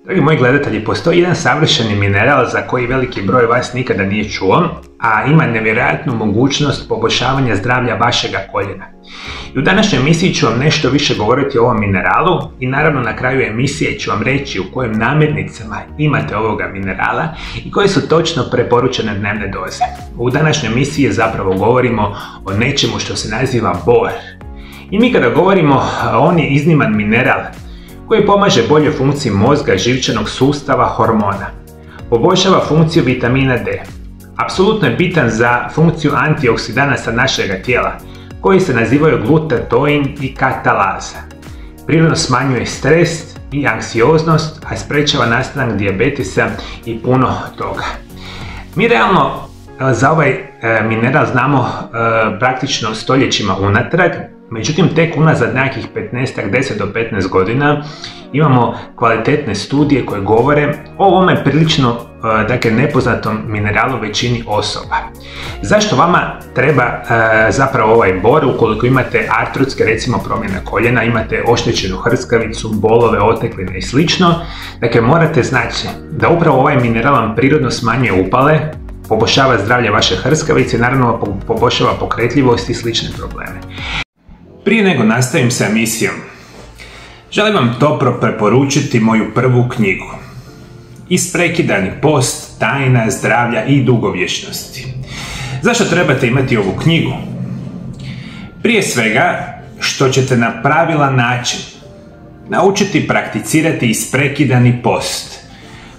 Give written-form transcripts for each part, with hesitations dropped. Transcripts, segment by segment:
Dragi moji gledatelji, postoji jedan savršeni mineral za koji veliki broj vas nikada nije čuo, a ima nevjerojatnu mogućnost poboljšavanja zdravlja vašega koljena. I u današnjoj emisiji ću vam nešto više govoriti o ovom mineralu i naravno na kraju emisije ću vam reći u kojim namirnicama imate ovoga minerala i koje su točno preporučene dnevne doze. U današnjoj emisiji zapravo govorimo o nečemu što se naziva bor. I mi kada govorimo, on je izniman mineral koji pomaže boljoj funkciji mozga, živčanog sustava, hormona. Poboljšava funkciju vitamina D. Apsolutno je bitan za funkciju antioksidanasa našega tijela, koji se nazivaju glutatoin i katalaza. Prirodno smanjuje stres i anksioznost, a sprečava nastanak dijabetesa i puno toga. Mi realno za ovaj mineral znamo praktično stoljećima unatrag, međutim tek unazad nekih 10 do 15 godina imamo kvalitetne studije koje govore o ovome prilično nepoznatom mineralu većini osoba. Zašto vama treba zapravo ovaj bor ukoliko imate artrotske, recimo promjene koljena, imate oštećenu hrskavicu, bolove, otekline i slično? Dakle, morate znati da upravo ovaj mineral vam prirodno smanjuje upale, poboljšava zdravlje vaše hrskavice i naravno poboljšava pokretljivost i slične probleme. Prije nego nastavim sa emisijom, želim vam toplo preporučiti moju prvu knjigu. Isprekidani post, tajna zdravlja i dugovječnosti. Zašto trebate imati ovu knjigu? Prije svega, što ćete na pravilan način naučiti prakticirati isprekidani post,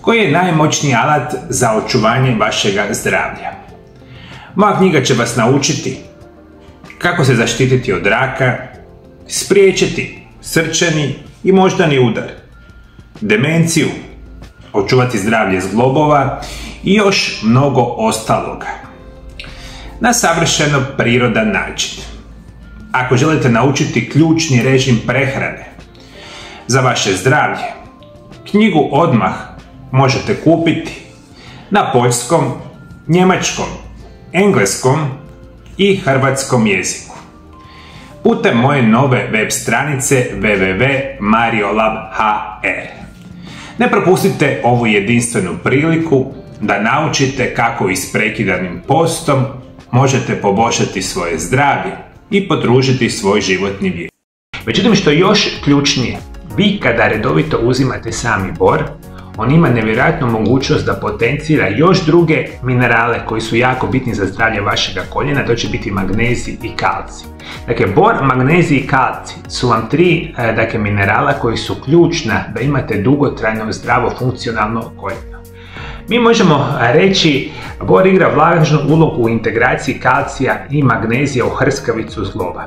koji je najmoćniji alat za očuvanje vašega zdravlja. Moja knjiga će vas naučiti kako se zaštititi od raka, spriječiti srčani i moždani udar, demenciju, očuvati zdravlje zglobova i još mnogo ostaloga. Na savršeno prirodan način. Ako želite naučiti ključni režim prehrane za vaše zdravlje, knjigu odmah možete kupiti na poljskom, njemačkom, engleskom i hrvatskom jeziku putem moje nove web stranice www.mariolab.hr. Ne propustite ovu jedinstvenu priliku da naučite kako isprekidanim postom možete poboljšati svoje zdravlje i podružiti svoj životni vijek. Međutim, što je još ključnije, vi kada redovito uzimate sami bor, on ima nevjerojatnu mogućnost da potencira još druge minerale koji su jako bitni za zdravlje vašega koljena, to će biti magnezij i kalcij. Dakle, bor, magnezij i kalcij su vam tri minerala koji su ključna da imate dugotrajno, zdravo, funkcionalno koljeno. Mi možemo reći, bor igra važnu ulogu u integraciji kalcija i magnezija u hrskavicu zgloba,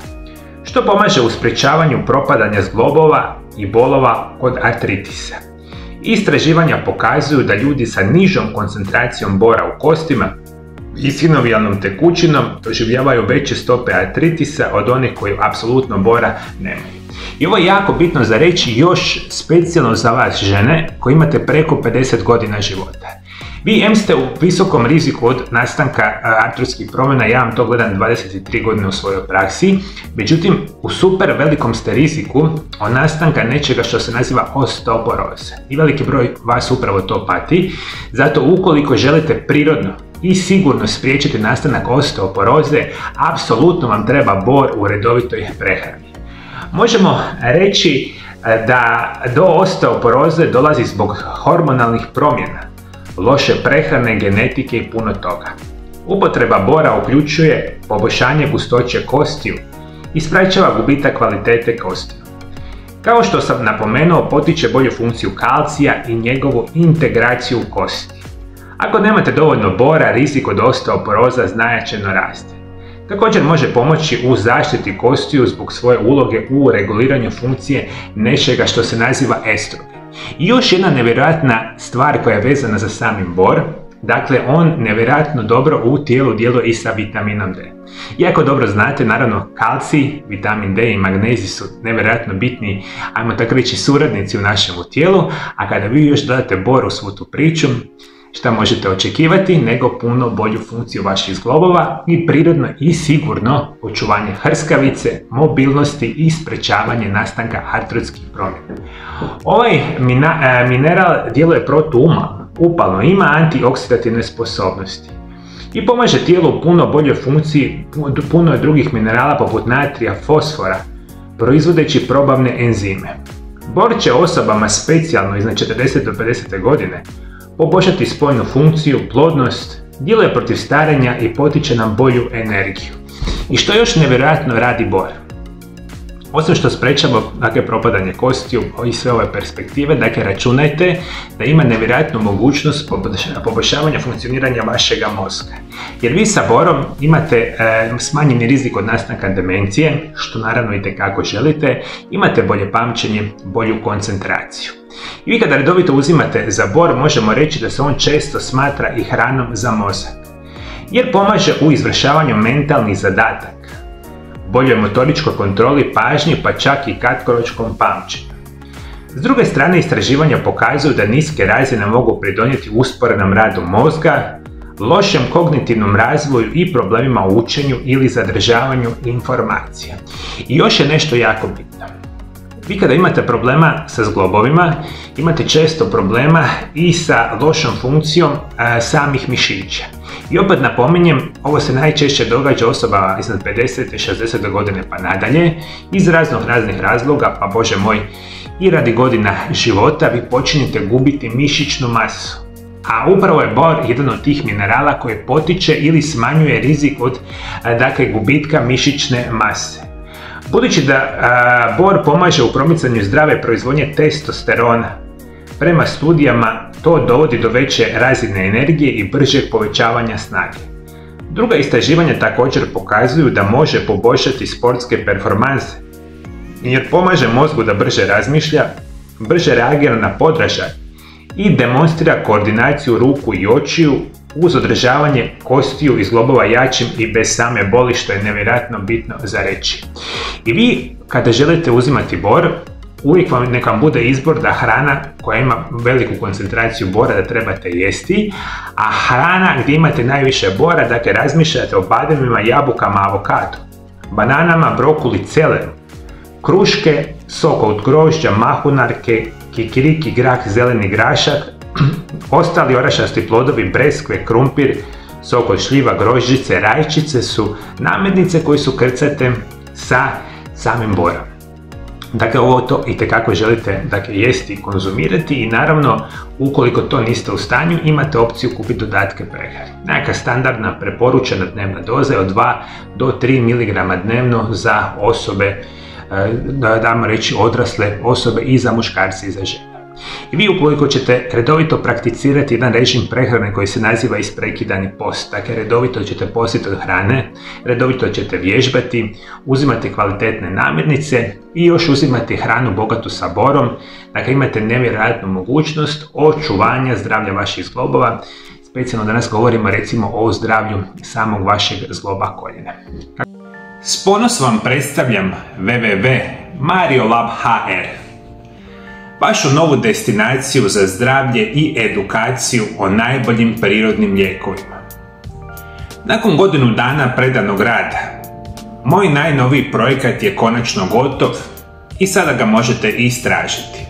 što pomaže u sprječavanju propadanja zglobova i bolova kod artritisa. Istraživanja pokazuju da ljudi sa nižom koncentracijom bora u kostima i sinovijalnom tekućinom doživljavaju veće stope artritisa od onih koji apsolutno bora nemaju. I ovo je jako bitno za reći još specijalno za vas žene koji imate preko 50 godina života. Vi ste u visokom riziku od nastanka artrotskih promjena, ja vam to gledam 23 godine u svojoj praksi, međutim u super velikom ste riziku od nastanka nečega što se naziva osteoporoza. I veliki broj vas upravo to pati, zato ukoliko želite prirodno i sigurno spriječiti nastanak osteoporoze, apsolutno vam treba bor u redovitoj prehrani. Možemo reći da do osteoporoze dolazi zbog hormonalnih promjena, loše prehrane, genetike i puno toga. Upotreba bora uključuje poboljšanje gustoće kostiju i sprečava gubitak kvalitete kostiju. Kao što sam napomenuo, potiče bolju funkciju kalcija i njegovu integraciju u kosti. Ako nemate dovoljno bora, rizik od osteoporoza značajno raste. Također može pomoći u zaštiti kostiju zbog svoje uloge u reguliranju funkcije nečega što se naziva estrogen. I još jedna nevjerojatna stvar koja je vezana za sami bor, dakle on nevjerojatno dobro u tijelu djeluje i sa vitaminom D. Jako dobro znate, naravno, kalcij, vitamin D i magnezij su nevjerojatno bitni, ajmo tako reći, suradnici u našem tijelu, a kada vi još dodate bor u svu tu priču, šta možete očekivati nego puno bolju funkciju vaših zglobova i prirodno i sigurno očuvanje hrskavice, mobilnosti i sprečavanje nastanka artrotskih promjena. Ovaj mineral djeluje protuupalno, ima antioksidativne sposobnosti i pomaže tijelu u puno boljoj funkciji puno drugih minerala poput natrija, fosfora, proizvodeći probavne enzime. Bor će osobama specijalno iznad 40 do 50 godine poboljšati spolnu funkciju, plodnost, djeluje protiv starenja i potiče nam bolju energiju. I što još nevjerojatno radi bor? Osim što sprečava propadanje kostiju i sve ove perspektive, računajte da ima nevjerojatnu mogućnost poboljšavanja funkcioniranja vašega mozga. Jer vi sa borom imate smanjeni rizik od nastanka demencije, što naravno itekako želite, imate bolje pamćenje, bolju koncentraciju. I vi kada redovito uzimate za bor, možemo reći da se on često smatra i hranom za mozak, jer pomaže u izvršavanju mentalnih zadataka, boljoj motoričkoj kontroli pažnje, pa čak i kratkoročnom pamćenju. S druge strane, istraživanja pokazuju da niske razine mogu pridonijeti usporenom radu mozga, lošem kognitivnom razvoju i problemima u učenju ili zadržavanju informacija. I još je nešto jako bitno. Vi kada imate problema sa zglobovima, imate često problema i sa lošom funkcijom samih mišića. I opet napominjem, ovo se najčešće događa osobama iznad 50. i 60. godine pa nadalje, iz raznih razloga, pa bože moj, i radi godina života vi počinjete gubiti mišićnu masu. A upravo je bor jedan od tih minerala koji potiče ili smanjuje rizik od gubitka mišićne mase. Budući da bor pomaže u promicanju zdrave proizvodnje testosterona, prema studijama to dovodi do veće razine energije i bržeg povećavanja snage. Druga istraživanja također pokazuju da može poboljšati sportske performanse, jer pomaže mozgu da brže razmišlja, brže reagira na podražaj i demonstrira koordinaciju ruku i očiju uz održavanje kostiju i zglobova jačim i bez same boli, što je nevjerojatno bitno za reći. I vi kada želite uzimati bor, uvijek neka vam bude izbor da hrana koja ima veliku koncentraciju bora da trebate jesti, a hrana gdje imate najviše bora, razmišljate o bademima, jabukama, avokadu, bananama, brokuli, celeru, kruške, sok od grožđa, mahunarke, kikiriki, grah, zeleni grašak, ostali orašasti plodovi, breskve, krumpir, sok od šljiva, grožđice, rajčice su namirnice koje su krcate sa samim borom. Ovo to itekako želite jesti i konzumirati i naravno ukoliko to niste u stanju imate opciju kupiti dodatke prehrani. Neka standardna preporučena dnevna doza je od 2 do 3 mg dnevno za osobe, dajmo reći odrasle osobe i za muškarce i za žene. I vi ukoliko ćete redovito prakticirati jedan režim prehrane koji se naziva isprekidani post, redovito ćete postiti od hrane, redovito ćete vježbati, uzimati kvalitetne namirnice i još uzimati hranu bogatu sa borom, imate nevjerojatnu mogućnost očuvanja zdravlja vaših zglobova. Specijalno danas govorimo recimo o zdravlju samog vašeg zgloba koljena. S ponosom vam predstavljam www.mariolab.hr, vašu novu destinaciju za zdravlje i edukaciju o najboljim prirodnim lijekovima. Nakon godinu dana predanog rada, moj najnoviji projekat je konačno gotov i sada ga možete istražiti.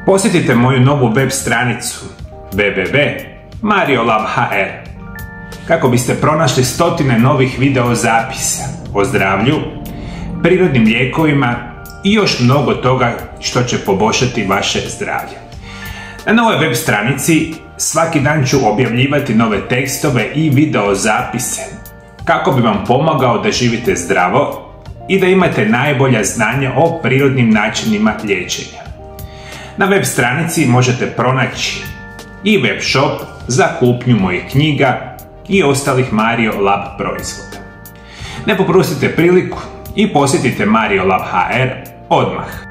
Posjetite moju novu web stranicu www.mariolab.hr kako biste pronašli stotine novih video zapisa o zdravlju, prirodnim lijekovima i još mnogo toga što će poboljšati vaše zdravlje. Na novoj web stranici svaki dan ću objavljivati nove tekstove i video zapise kako bi vam pomogao da živite zdravo i da imate najbolja znanja o prirodnim načinima liječenja. Na web stranici možete pronaći i web shop za kupnju mojih knjiga i ostalih Mario Lab proizvoda. Ne propustite priliku i posjetite Mariolab.hr odmah.